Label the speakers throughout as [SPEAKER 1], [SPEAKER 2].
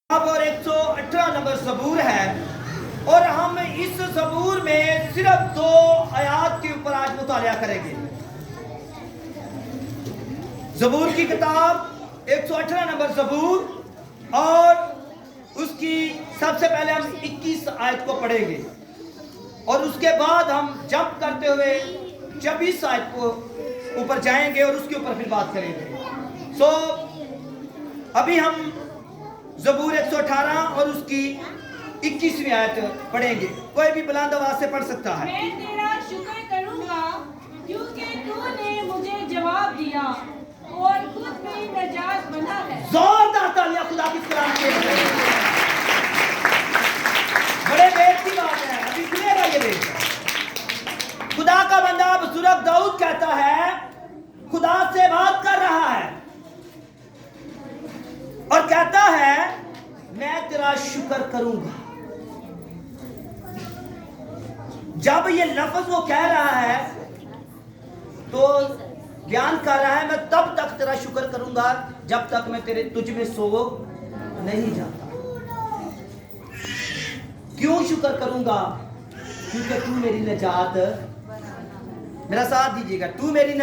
[SPEAKER 1] और 118 नंबर ज़बूर है और हम इस ज़बूर में सिर्फ 2 आयात के ऊपर आज मुतालिया करेंगे। ज़बूर की किताब 118 नंबर ज़बूर और उसकी सबसे पहले हम 21 आयत को पढ़ेंगे और उसके बाद हम जंप करते हुए 26 आयत को ऊपर जाएंगे और उसके ऊपर फिर बात करेंगे। अभी हम ज़बूर 118 और उसकी 21वीं आयत पढ़ेंगे। कोई भी बुलंद आवाज से पढ़ सकता है।
[SPEAKER 2] मैं तेरा शुक्र करूंगा क्योंकि तूने मुझे जवाब दिया और खुद भी नजात बना है।
[SPEAKER 1] जोरदार तालियां खुदा की कलाम के लिए। बड़े बेहद की बात है, अभी सुनेगा ये बेहद। खुदा का बंदा बुजुर्ग दाऊद कहता है, खुदा से बात कर रहा है और कहता है मैं तेरा शुक्र करूंगा। जब ये लफ्ज वो कह रहा है तो बयान कर रहा है मैं तब तक तेरा शुक्र करूंगा जब तक मैं तुझ में सो नहीं जाता। क्यों शुक्र करूंगा? क्योंकि तू मेरी नजात, मेरा साथ दीजिएगा, तू मेरी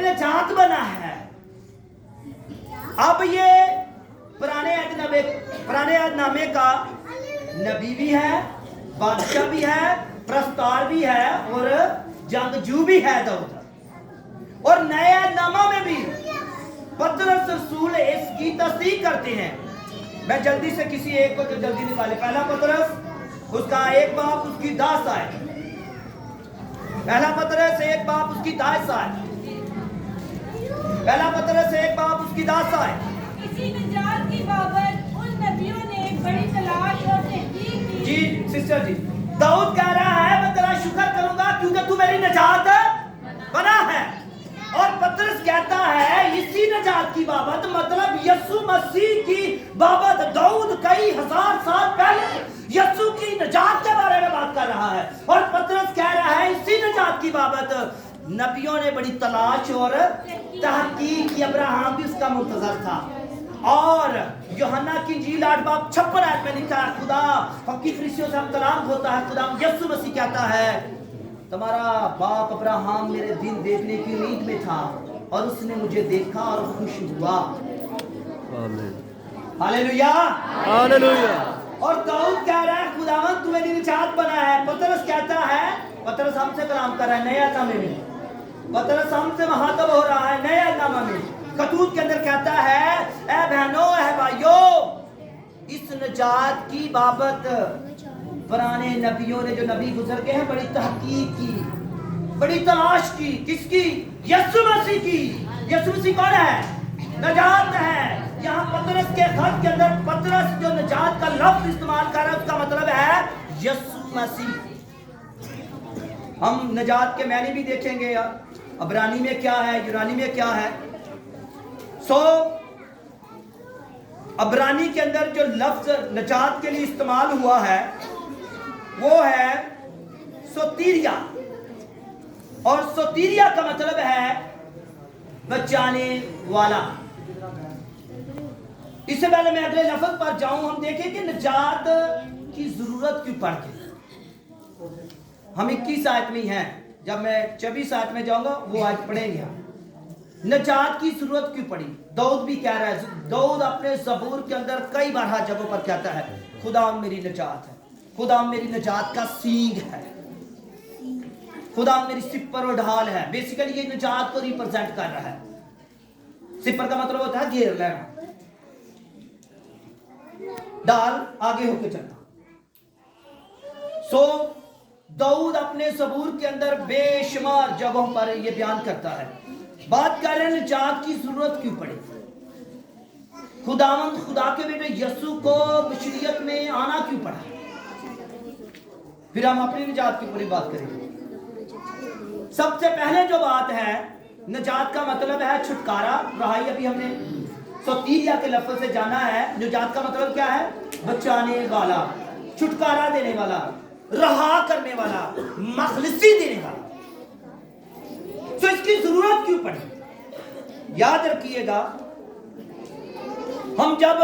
[SPEAKER 1] नजात बना है। अब ये पुराने नामे का नबी भी है, बादशाह भी है, प्रस्तार भी है और जंगजू भी है दाऊद। और नए नामा में भी पतरस रसूल इसकी तस्दीक करते हैं। मैं जल्दी से किसी एक को जल्दी निकाले। पहला पतरस उसका 1 बाब उसकी 10 आयत। पहला पतरस 1 बाब उसकी 10 आयत। पहला पतरस 1 बाब उसकी 10 आयत।
[SPEAKER 2] इसी निजात की बाबत उन नबियों ने बड़ी तलाश और तहकीक की।
[SPEAKER 1] जी सिस्टर जी, दाऊद कह रहा है मैं तेरा शुक्र करूंगा क्योंकि तू मेरी नजात बना है। और पतरस कहता है इसी नजात की बाबत, मतलब यीशु मसीह की बाबत दाऊद कई हजार साल पहले यीशु की नजात के बारे में बात कर रहा है। और पतरस कह रहा है इसी नजात की बाबत नबियों ने बड़ी तलाश और तहकीक की। अब्राहम भी उसका मुंतजर था। और यूहन्ना की इंजील 8 बाब 56 आयत में लिखा है खुदा हकी फरिश्तों से हम कलाम होता है। खुदा यीशु मसीह कहता है तुम्हारा बाप अब्राहम मेरे दिन देखने की उम्मीद में था और उसने मुझे देखा और खुश हुआ। Hallelujah
[SPEAKER 3] hallelujah.
[SPEAKER 1] और दाऊद कह रहा है खुदावंद तू मेरी निजात बना है। पतरस कहता है, पतरस हमसे कलाम कर रहा है नया नामे में, पतरस हमसे महातब हो रहा है नया नामा में। कतूत के अंदर कहता है ए बहनों ए भाइयों, इस नजात की बाबत पुराने नबियों ने, जो नबी गुजर गए हैं, बड़ी तहकीक की, बड़ी तलाश की। किसकी? यीशु मसीह की। यीशु मसीह कौन है? नजात है। यहाँ पतरस के खत के अंदर पतरस जो नजात का लफ्ज इस्तेमाल कर रहा है उसका मतलब है यीशु मसीह। हम नजात के मायने भी देखेंगे यार, अबरानी में क्या है, यूनानी में क्या है। अबरानी के अंदर जो लफ्ज नजात के लिए इस्तेमाल हुआ है वो है सोतीरिया, और सोतीरिया का मतलब है बचाने वाला। इससे पहले मैं अगले लफ्ज पर जाऊं, हम देखें कि नजात की जरूरत क्यों पड़ती। हम 21 आयत में हैं, जब मैं 24 आयत में जाऊंगा वो आयत पढ़ेंगे हम। नजात की जरूरत क्यों पड़ी? दाऊद भी कह रहा है, दाऊद अपने ज़बूर के अंदर कई बार जगहों पर कहता है खुदा मेरी नजात है, खुदा मेरी नजात का सींग है, खुदा मेरी सिपर और ढाल है। बेसिकली ये नजात को रिप्रेजेंट कर रहा है। सिपर का मतलब होता है घेर लेना, ढाल आगे होके चलना। दाऊद अपने ज़बूर के अंदर बेशुमार जगहों पर ये बयान करता है। बात कर रहे हैं नजात की जरूरत क्यों पड़ी। खुदावंद खुदा के बेटे यीशु को बशरियत में आना क्यों पड़ा। फिर हम अपनी नजात की पूरी बात करेंगे। सबसे पहले जो बात है, नजात का मतलब है छुटकारा, रहाई। अभी हमने सोतीरिया के लफ्ज से जाना है। नजात का मतलब क्या है? बचाने वाला, छुटकारा देने वाला, रहा करने वाला, मखलिसी देने वाला। तो इसकी जरूरत क्यों पड़ी? याद रखिएगा हम जब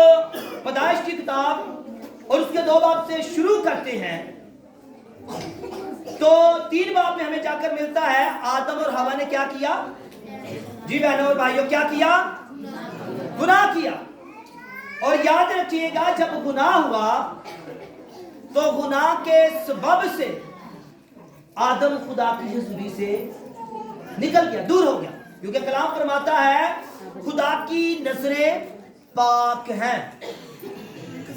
[SPEAKER 1] पैदाइश की किताब और उसके 2 बाब से शुरू करते हैं तो 3 बाब में हमें जाकर मिलता है आदम और हवा ने क्या किया? जी बहनों और भाइयों, क्या किया? गुनाह किया। और याद रखिएगा, जब गुनाह हुआ तो गुनाह के सबब से आदम खुदा की हुजूरी से निकल गया, दूर हो गया, क्योंकि कलाम फरमाता है खुदा की नजरें पाक हैं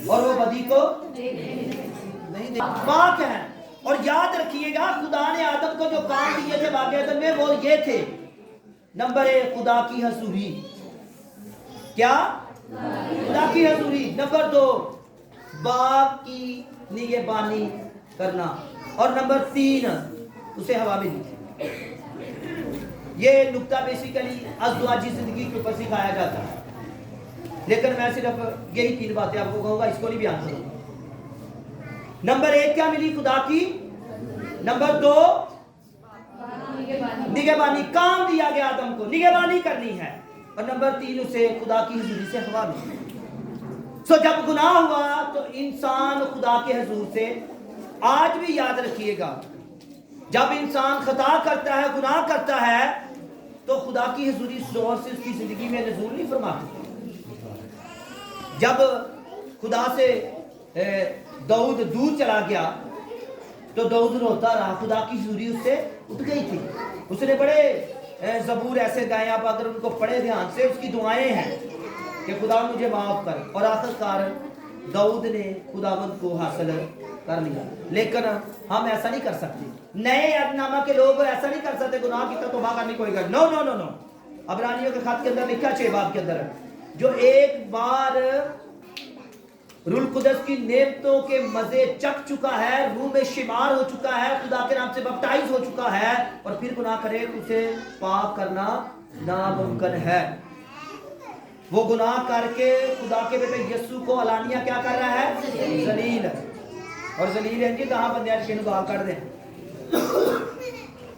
[SPEAKER 1] और वो बदी को नहीं पाक हैं। और याद रखिएगा, खुदा ने आदम को जो काम दिए थे बाग अदन में, वो ये थे, नंबर 1 खुदा की हजूरी, क्या? खुदा की हजूरी। नंबर 2 बाग की निगहबानी करना, और नंबर 3 उसे हवा में दी। ये नुक्ता बेसिकली अज़वाजी जिंदगी के ऊपर सिखाया जाता है, लेकिन मैं सिर्फ यही 3 बातें आपको कहूंगा, इसको नहीं बयान करूंगा। नंबर 1 क्या मिली? खुदा की। नंबर 2 निगहबानी, काम दिया गया आदम को, निगहबानी करनी है। और नंबर 3 उसे खुदा की हुजूरी से हवा मिली। सो जब गुनाह हुआ तो इंसान खुदा के हुजूर से, आज भी याद रखिएगा, जब इंसान खता करता है, गुनाह करता है, तो खुदा की हुजूरी जोर से उसकी जिंदगी में नज़ूल नहीं फरमाती। जब खुदा से दाऊद दूर चला गया तो दाऊद रोता रहा, खुदा की हुजूरी उससे उठ गई थी। उसने बड़े ज़बूर ऐसे गाए, आप अगर उनको पढ़े ध्यान से, उसकी दुआएं हैं कि खुदा मुझे माफ कर, और आखिरकार दाऊद ने खुदावंद को हासिल कर लिया। लेकिन हम ऐसा नहीं कर सकते, नए अहदनामा के लोग ऐसा नहीं कर सकते, गुनाह की तौबा करनी कोई कर, नो नो नो नो। अबरानियों के खत के अंदर लिखा 6 बाब के अंदर, जो एक बार रूल कुदस की नेमतों के मजे चख चुका है, रूह में शिमार हो चुका है, खुदा के नाम से बप्टाइज हो चुका है, और फिर गुनाह करे, उसे पाक करना नामुमकिन है। वो गुनाह करके खुदा के बेटे यीशु को अलानिया क्या कर रहा है? जलील। और जलील है जी, कहां बंदे के गाल काट दे।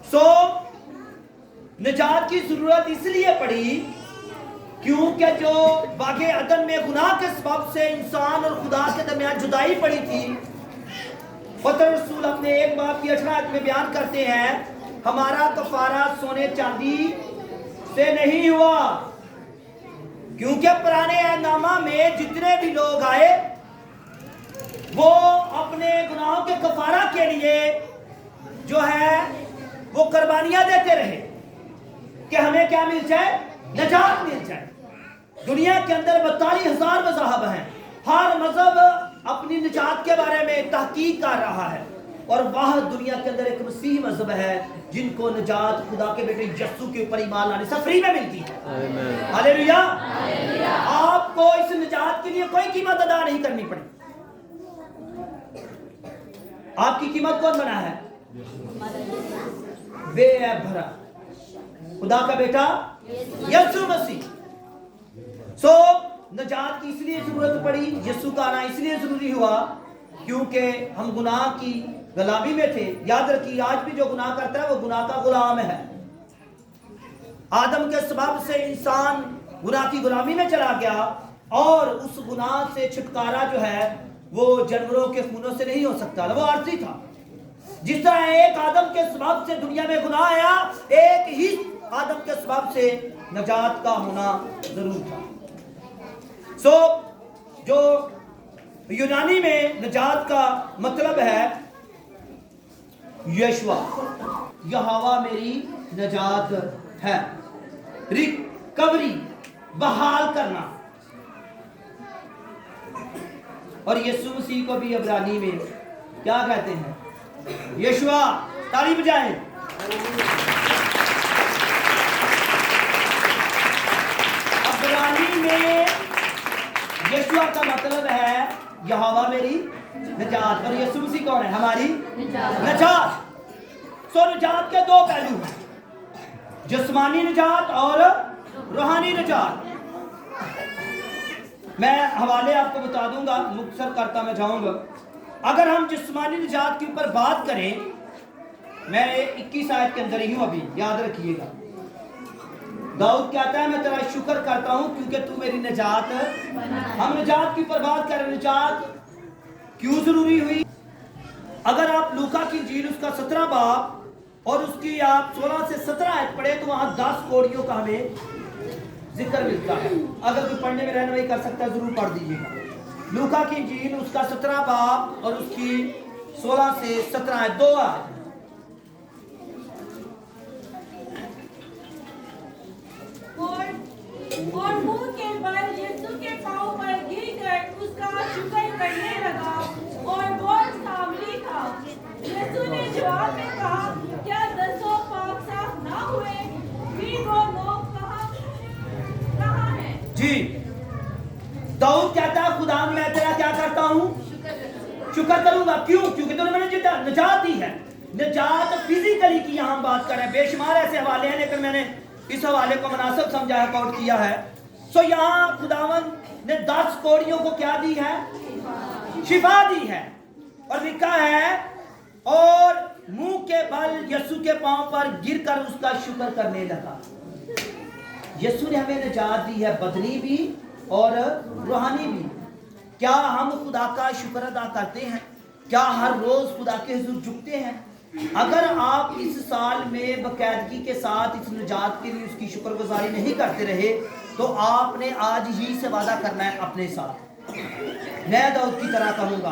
[SPEAKER 1] सो निजात की जरूरत इसलिए पड़ी क्योंकि जो बागे अदन में गुनाह के सबब से इंसान और खुदा के दरमियान जुदाई पड़ी थी। पतर रसूल अपने 1 बाब की 18 में बयान करते हैं, हमारा कफारा सोने चांदी से नहीं हुआ, क्योंकि पुराने अहदनामा में जितने भी लोग आए वो अपने गुनाहों के कफारा के लिए जो है वो कुर्बानियां देते रहे कि हमें क्या मिल जाए? नजात मिल जाए। दुनिया के अंदर 42,000 मज़हब हैं, हर मजहब अपनी निजात के बारे में तहकीक कर रहा है, और वह दुनिया के अंदर एक मसीही मजहब है जिनको निजात खुदा के बेटे यीशु के ऊपर ईमान लाने से फ्री में मिलती है। हालेलुया। आपको इस निजात के लिए कोई कीमत अदा नहीं करनी पड़ी। आपकी कीमत कौन बना है? बेऐब भरा खुदा का बेटा यीशु मसीह। सो निजात की इसलिए जरूरत पड़ी, यीशु का आना इसलिए जरूरी हुआ क्योंकि हम गुनाह की गुलामी में थे। याद रखिए, आज भी जो गुनाह करता है वो गुनाह का गुलाम है। आदम के सबब से इंसान गुनाह की गुलामी में चला गया, और उस गुनाह से छुटकारा जो है वो जानवरों के खूनों से नहीं हो सकता, वो आर्जी था। जिस तरह एक आदम के सबब से दुनिया में गुनाह आया, एक ही आदम के सबब से निजात का होना जरूर था। सो जो यूनानी में निजात का मतलब है यशवा, यहोवा मेरी निजात है, रिकवरी, बहाल करना। और यीशु मसीह को भी इब्रानी में क्या कहते हैं? यशवा। ताली बजाएं। इब्रानी में यशवा का मतलब है यहोवा मेरी निजात, और यीशु मसीह कौन है? हमारी निजात। सो निजात के 2 पहलू हैं, जिस्मानी निजात और रूहानी निजात। मैं हवाले आपको बता दूंगा, मुख्तसर करता मैं जाऊंगा। अगर हम जिस्मानी निजात के ऊपर बात करें, मैं 21 आयत के अंदर ही हूं अभी, याद रखिएगा। दाऊद कहता है मैं तेरा शुक्र करता हूं क्योंकि तू मेरी निजात। हम निजात की ऊपर बात करें, निजात क्यों जरूरी हुई? अगर आप लूका की इंजील उसका 17 बाब और उसकी आप 16 से 17 आयत पढ़े तो वहां 10 कोड़ियों का हमें जिक्र मिलता है। अगर कोई पढ़ने में रहनुमाई कर सकता है जरूर पढ़ दीजिएगा। लूका की इंजील उसका 17 बाब और उसकी 16 से 17 आयत, 2 आयत।
[SPEAKER 2] और मुंह के बल यीशु के पांव पर गिरकर उसका शुक्र करने लगा और बहुत सांवली था। यीशु ने जवाब में कहा, क्या 10 पाक साफ ना हुए? भी वो लोग कहाँ हैं?
[SPEAKER 1] जी, दाऊद कहता है खुदा मैं तेरा क्या करता हूँ? शुक्र करूंगा। क्यों? क्योंकि तूने मैंने निजात दी है। निजात फिजिकली की यहाँ बात करें, बेशुमार ऐसे हवाले हैं लेकिन मैंने इस हवाले को मुनासिब समझा है, कोट किया है। सो यहाँ खुदावन ने 10 कोड़ियों को क्या दी है? शिफा दी है। और लिखा है और मुंह के बल यीशु के पांव पर गिरकर उसका शुक्र करने लगा। यीशु ने हमें निजात दी है, बदनी भी और रूहानी भी। क्या हम खुदा का शुक्र अदा करते हैं? क्या हर रोज खुदा के हुजूर झुकते हैं? अगर आप इस साल में बाकायदगी के साथ इस निजात के लिए उसकी शुक्रगुजारी नहीं करते रहे तो आपने आज ही से वादा करना है अपने साथ। मैं दाऊद की तरह कहूँगा,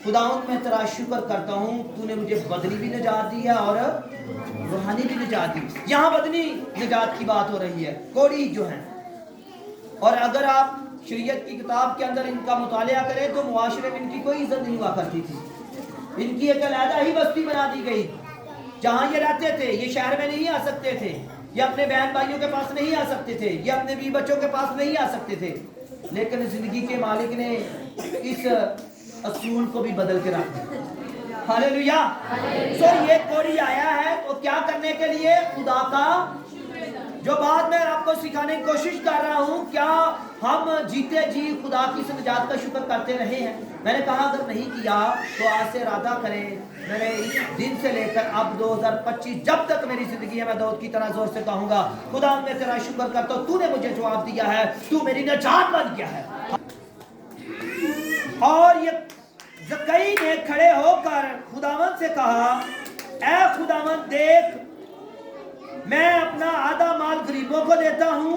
[SPEAKER 1] खुदावंद मैं तेरा शुक्र करता हूँ, तूने मुझे बदनी भी निजात दी है और रूहानी भी निजात दी। यहाँ बदनी निजात की बात हो रही है, कोड़ी जो है। और अगर आप शरीयत की किताब के अंदर इनका मुतालिया करें तो मुआशरे में इनकी कोई इज्जत नहीं हुआ करती थी। इनकी एक अलहदा ही बस्ती बना दी गई जहां ये रहते थे। ये शहर में नहीं आ सकते थे, ये अपने बहन भाइयों के पास नहीं आ सकते थे, ये अपने बीवी बच्चों के पास नहीं आ सकते थे। लेकिन जिंदगी के मालिक ने इस असूल को भी बदल के रख दिया। हालेलुया। तो ये कोड़ी आया है तो क्या करने के लिए? खुदा का, जो बात मैं आपको सिखाने की कोशिश कर रहा हूं, क्या हम जीते जी खुदा की इस निजात का शुक्र करते रहे हैं? मैंने कहा अगर नहीं किया तो आज से इरादा करें, मैंने इस दिन से लेकर अब 2025 जब तक मेरी जिंदगी है मैं दाऊद की तरह जोर से कहूंगा, खुदा मैं तेरा शुक्र करता हूं, तूने मुझे जवाब दिया है, तू मेरी निजात बन गया है। और ये ज़कई ने खड़े होकर खुदावंद से कहा, ऐ खुदावंद देख, मैं अपना आधा माल गरीबों को देता हूं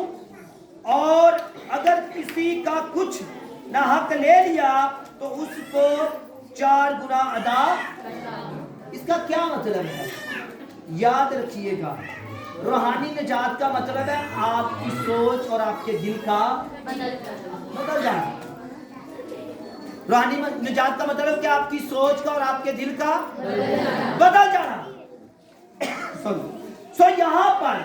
[SPEAKER 1] और अगर किसी का कुछ ना हक ले लिया तो उसको 4 गुना अदा। इसका क्या मतलब है? याद रखिएगा, रूहानी निजात का मतलब है आपकी सोच और आपके दिल का बदल जाना। रूहानी निजात का मतलब क्या? आपकी सोच का और आपके दिल का बदल जाना। सो यहाँ पर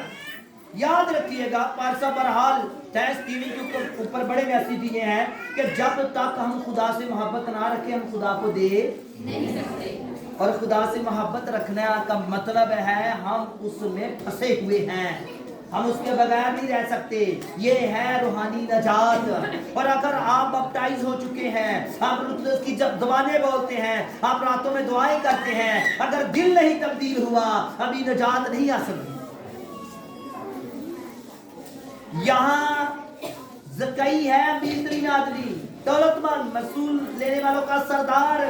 [SPEAKER 1] याद रखिएगा, पारसा बहरहाल थैंक्सगिविंग के ऊपर बड़े मैसेज दिए हैं कि जब तक हम खुदा से मोहब्बत ना रखें हम खुदा को दे नहीं सकते। और खुदा से मोहब्बत रखने का मतलब है हम उसमें फंसे हुए हैं, हम उसके बगैर नहीं रह सकते। ये है रूहानी निजात। और अगर आप बैप्टाइज हो चुके हैं, आप उसकी ज़बानें बोलते हैं, आप रातों में दुआएं करते हैं, अगर दिल नहीं तब्दील हुआ अभी निजात नहीं आ सकती। यहाँ ज़कई है अमीर आदमी, दौलतमंद, मसूल लेने वालों का सरदार।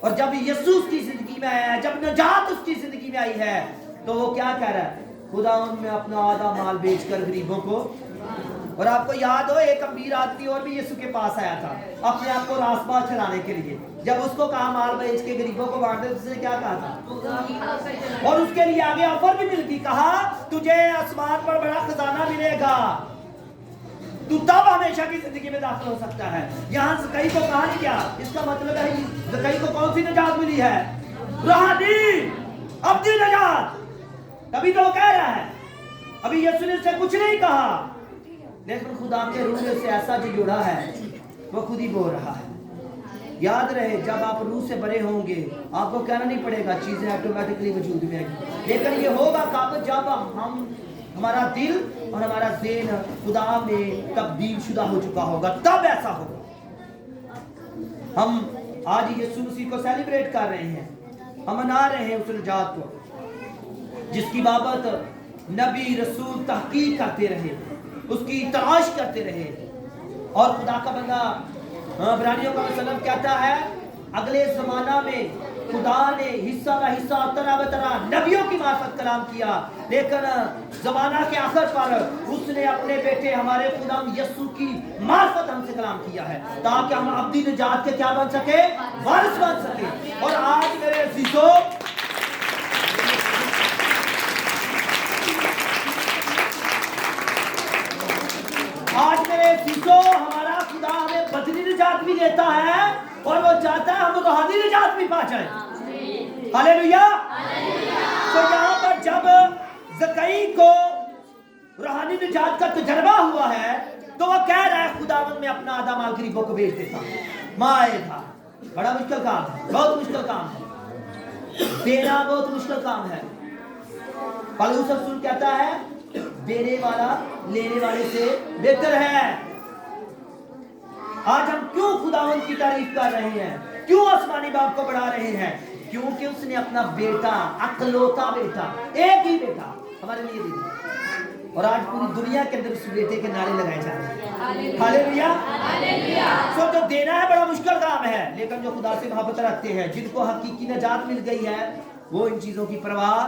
[SPEAKER 1] और जब यीशु उसकी जिंदगी में आया है, जब निजात उसकी जिंदगी में आई है तो वो क्या कह रहा है? खुदावंद में अपना आधा माल बेचकर गरीबों को। और आपको याद हो एक अमीर आदमी और भी यीशु के पास आया था अपने आप को रास्ता चलाने के लिए। जब उसको कहा माल बेच के गरीबों को बांट दे, उसने क्या कहा था? और उसके लिए आगे ऑफर भी मिलती, कहा तुझे आसमान पर बड़ा खजाना मिलेगा, तू तब हमेशा की जिंदगी में दाखिल हो सकता है। यहाँ ज़कई को कहा नहीं क्या? इसका मतलब है ज़कई को कौन सी निजात मिली है? रूहानी अपनी निजात। तभी तो वो कह रहा है, अभी यीशु ने उससे कुछ नहीं कहा लेकिन खुदा के रूह ने उसे ऐसा जो जोड़ा है वो खुद ही बोल रहा है। याद रहे, जब आप रूह से बड़े होंगे आपको कहना नहीं पड़ेगा, चीजें ऑटोमेटिकली वजूद में आएंगी। लेकिन ये होगा कब? जब हम हमारा दिल और हमारा ज़हन खुदा में तब्दील शुदा हो चुका होगा, तब ऐसा होगा। हम आज यीशु मसीह को सेलिब्रेट कर रहे हैं, हम मना रहे हैं उस निजात को जिसकी बाबत नबी रसूल तहकीक करते रहे, उसकी तलाश करते रहे। और खुदा का बंदा इब्रानियों का वसल्लम कहता है अगले ज़माना में खुदा ने हिस्सा ब हिस्सा तरह तरह नबियों की मार्फत कलाम किया, लेकिन ज़माना के आखिर पर उसने अपने बेटे हमारे खुदा यस्सु की मार्फत हमसे कलाम किया है, ताकि हम अब्दी निजात के क्या बन सके, वारिस बन सके। और आज मेरे अज़ीज़ों, आज मेरे अज़ीज़ों, हमारा खुदा हमें बदनी निजात भी देता है और वो चाहता है हम रूहानी निजात भी पा जाए। हालेलुया। तो यहाँ पर जब ज़कई को रूहानी निजात का तजर्बा हुआ है तो वो कह रहा है खुदावंद में अपना आधा माल गरीबों को बेच देता हूं। माए था बड़ा मुश्किल काम है, बहुत मुश्किल काम है, देना बहुत मुश्किल काम है। पौलुस रसूल कहता है देने वाला लेने वाले से बेहतर है। आज हम क्यों खुदावंद की तारीफ कर रहे हैं, क्यों आसमानी बाप को बढ़ा रहे हैं? क्योंकि उसने अपना बेटा, अकलौता बेटा, एक ही बेटा हमारे लिए दे दिया। और आज पूरी दुनिया के अंदर उस बेटे के नारे लगाए जा रहे हैं। हालेलुया। तो जो देना है बड़ा मुश्किल काम है, लेकिन जो खुदा से मोहब्बत रखते हैं, जिनको हकीकी निजात मिल गई है, वो इन चीजों की परवाह,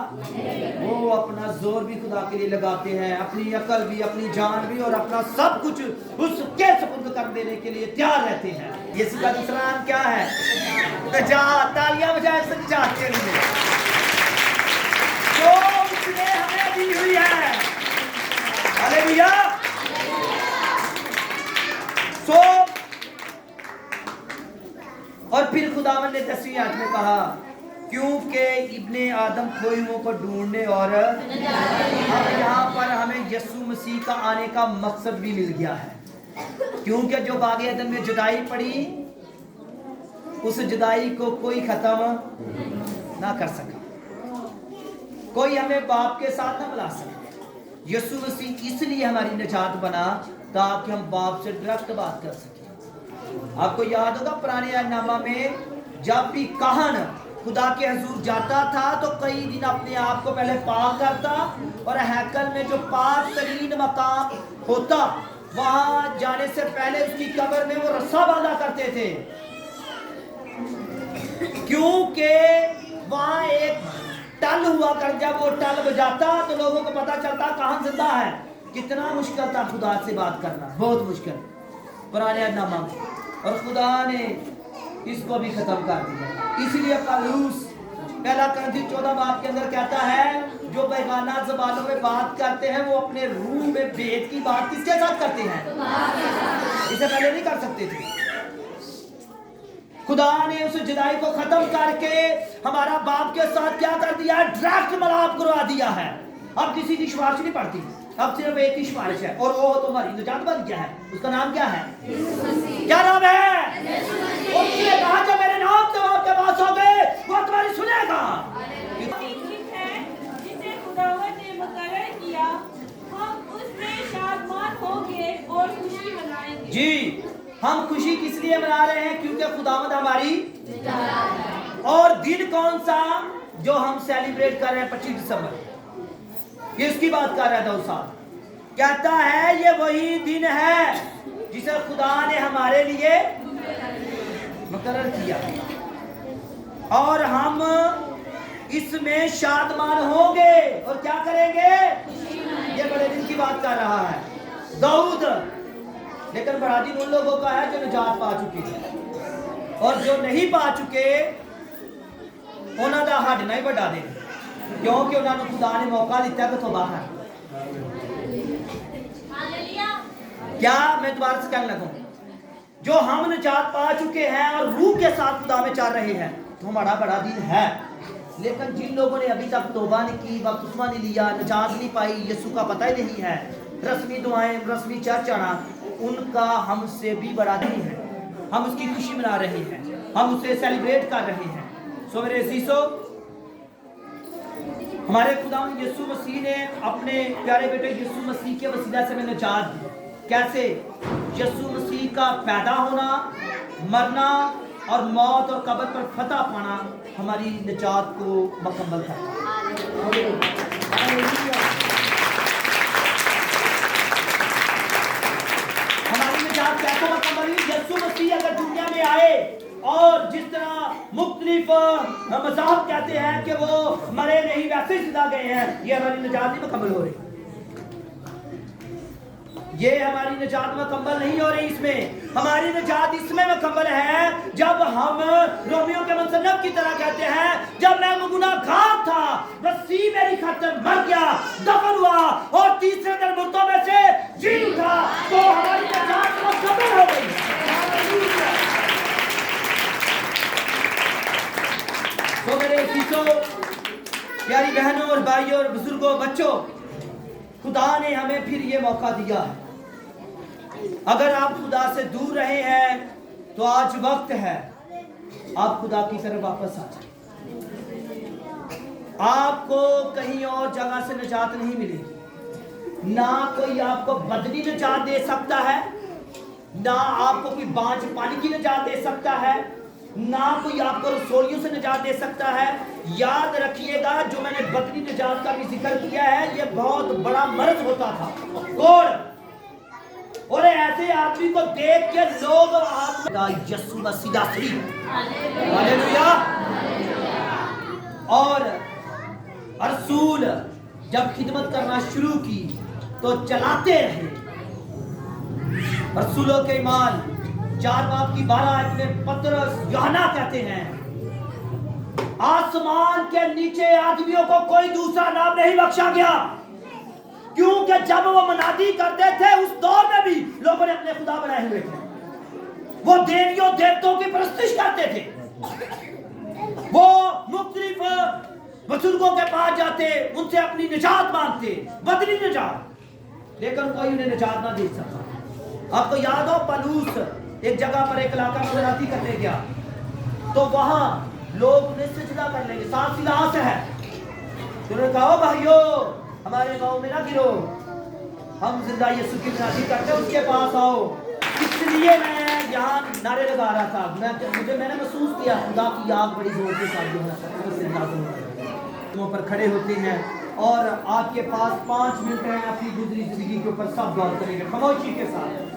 [SPEAKER 1] वो अपना जोर भी खुदा के लिए लगाते हैं, अपनी अकल भी, अपनी जान भी और अपना सब कुछ उसके सुपुर्द कर देने के लिए तैयार रहते हैं। यीशु का दूसरा नाम क्या है? निजात। तालियां बजाएं निजात के लिए जो उसने हमें दी हुई है। हालेलुया। सो और फिर खुदावंद ने 10वीं आयत में कहा क्योंकि इब्ने आदम खोए हुओं को ढूंढने और अब यहाँ पर हमें यीशु मसीह का आने का मकसद भी मिल गया है। क्योंकि जो बाग एदन में जुदाई पड़ी, उस जुदाई को कोई खत्म ना कर सका, कोई हमें बाप के साथ ना मिला सका। यीशु मसीह इसलिए हमारी निजात बना ताकि हम बाप से डायरेक्ट बात कर सकें। आपको याद होगा पुराने नामा में जब भी काहन खुदा के हजूर जाता था तो कई दिन अपने आप को पहले पाक करता और हैकल में जो पाक तरीन मकाम होता वहां जाने से पहले उसकी कब्र में वो रस्सा बांधा करते थे, क्योंकि वहां एक टल हुआ कर, जब वो टल बजाता तो लोगों को पता चलता कहां जिंदा है। कितना मुश्किल था खुदा से बात करना, बहुत मुश्किल पुराने नामा में, और खुदा ने इसको भी खत्म कर दिया। इसलिए पौलुस पहला करंथी 14 बाब के अंदर कहता है जो बेगाना ज़बानों में बात करते हैं वो अपने रूह में भेद की बात किसके साथ करते हैं? इसे पहले नहीं कर सकते थे। खुदा ने उस जुदाई को खत्म करके हमारा बाप के साथ क्या कर दिया? डायरेक्ट मिलाप करवा दिया है। अब किसी की सिफारिश नहीं पड़ती, अब सिर्फ एक ही सिफारिश है और वो तुम्हारी निजात बन गया है। उसका नाम क्या है? क्या नाम है? उसने कहा जो मेरे नाम से आपके पास हो गए वो तुम्हारी सुनेगा।
[SPEAKER 2] जिसे खुदावंद ने मुकर्रर किया, हम उसमें शादमान होंगे और खुशी मनाएंगे।
[SPEAKER 1] जी, हम खुशी किस लिए मना रहे हैं? क्योंकि खुदावंद हमारी निजात है। और दिन कौन सा जो हम सेलिब्रेट कर रहे हैं? 25 दिसंबर। किसकी बात कर रहा था उस साल? कहता है ये वही दिन है जिसे खुदा ने हमारे लिए मुकर्रर किया और हम इसमें शादमान होंगे और क्या करेंगे? ये बड़े दिन की बात कर रहा है दाऊद। लेकिन बड़ा दिन उन लोगों का है जो निजात पा चुके हैं, और जो नहीं पा चुके उन्हों का हड नहीं बढ़ा दे, क्योंकि उन्होंने खुदा ने मौका दिता है तो बाहर। क्या मैं दोबारा से कहने लगूं, जो हम निजात पा चुके हैं और रूह के साथ खुदा में चल रहे हैं तो हमारा बड़ा दिन है। लेकिन जिन लोगों ने अभी तक तौबा नहीं की, बपतिस्मा नहीं लिया, निजात नहीं पाई, यीशु का पता ही नहीं है, रस्मी दुआएं, रस्मी चर्च आना, उनका हमसे भी बड़ा दिन है। हम उसकी खुशी मना रहे हैं, हम उसे सेलिब्रेट कर रहे हैं। सो मेरे अज़ीज़ों, हमारे खुदा यीशु मसीह ने अपने प्यारे बेटे यीशु मसीह के वसीला से हमें निजात दी। कैसे? यीशु मसीह का पैदा होना, मरना और मौत और कब्र पर फतह पाना हमारी निजात को मुकम्मल करता है। नजात कैसे मुकम्मल हुई? यीशु मसीह अगर दुनिया में आए और जिस तरह मुख्तलिफ मज़ाहब कहते हैं कि वो मरे नहीं वैसे जिंदा गए हैं, ये हमारी निजात नहीं मुकम्मल हो रही, ये हमारी निजात मुकम्मल नहीं हो रही। इसमें हमारी निजात इसमें मुकम्मल है जब हम रोमियो के मुसन्नफ की तरह कहते हैं, जब मैं गुनाहगार था मसीह मेरी खातिर मर गया, दफन हुआ और तीसरे दिन मुर्दों में से जी उठा, तो हमारी निजात मुकम्मल हो गई। तो मेरे अजीजों, प्यारी बहनों और भाइयों और बुजुर्गों, बच्चों, खुदा ने हमें फिर ये मौका दिया है। अगर आप खुदा से दूर रहे हैं तो आज वक्त है आप खुदा की तरफ वापस आ जाए। आपको कहीं और जगह से निजात नहीं मिलेगी, ना कोई आपको बदली निजात दे सकता है, ना आपको कोई बांझ पानी की निजात दे सकता है, ना कोई आपको रसोइयों से निजात दे सकता है। याद रखिएगा, जो मैंने बदली निजात का भी जिक्र किया है, ये बहुत बड़ा मर्ज होता था, कोड़, और ऐसे आदमी को देख के लोग यीशु मसीह नासरी, हालेलुया। और रसूल जब खिदमत करना शुरू की तो चलाते रहे। रसूलों के ईमान 4 बाब की 12 आयत में पतरस यूहन्ना कहते हैं, आसमान के नीचे आदमियों को कोई दूसरा नाम नहीं बख्शा गया, क्योंकि जब वो मनादी करते थे उस दौर में भी लोगों ने अपने खुदा बनाए हुए थे, वो देवियों देवताओं की परस्तिश करते थे, वो मुख्तलिफ बुजुर्गों के पास जाते, उनसे अपनी निजात मांगते, बदली निजात, लेकिन कोई उन्हें निजात ना दे सका। आपको याद हो, पलूस एक जगह पर एक इलाका में मनादी करने गया, तो वहां लोग उन्हें सजदा कर लेंगे, साथ इलास है, तो उन्होंने कहा, भाइयों हमारे गांव में ना गिरो, हम जिंदा यीशु की मनादी करते हैं, उसके पास आओ। इसलिए मैं यहाँ नारे लगा रहा था, मैंने महसूस किया खुदा की आग बड़ी जोर के साथ जो है पर खड़े होते हैं और आपके पास 5 मिनट है अपनी गुजरी जिंदगी के ऊपर सब गौर करेंगे खामोशी के साथ।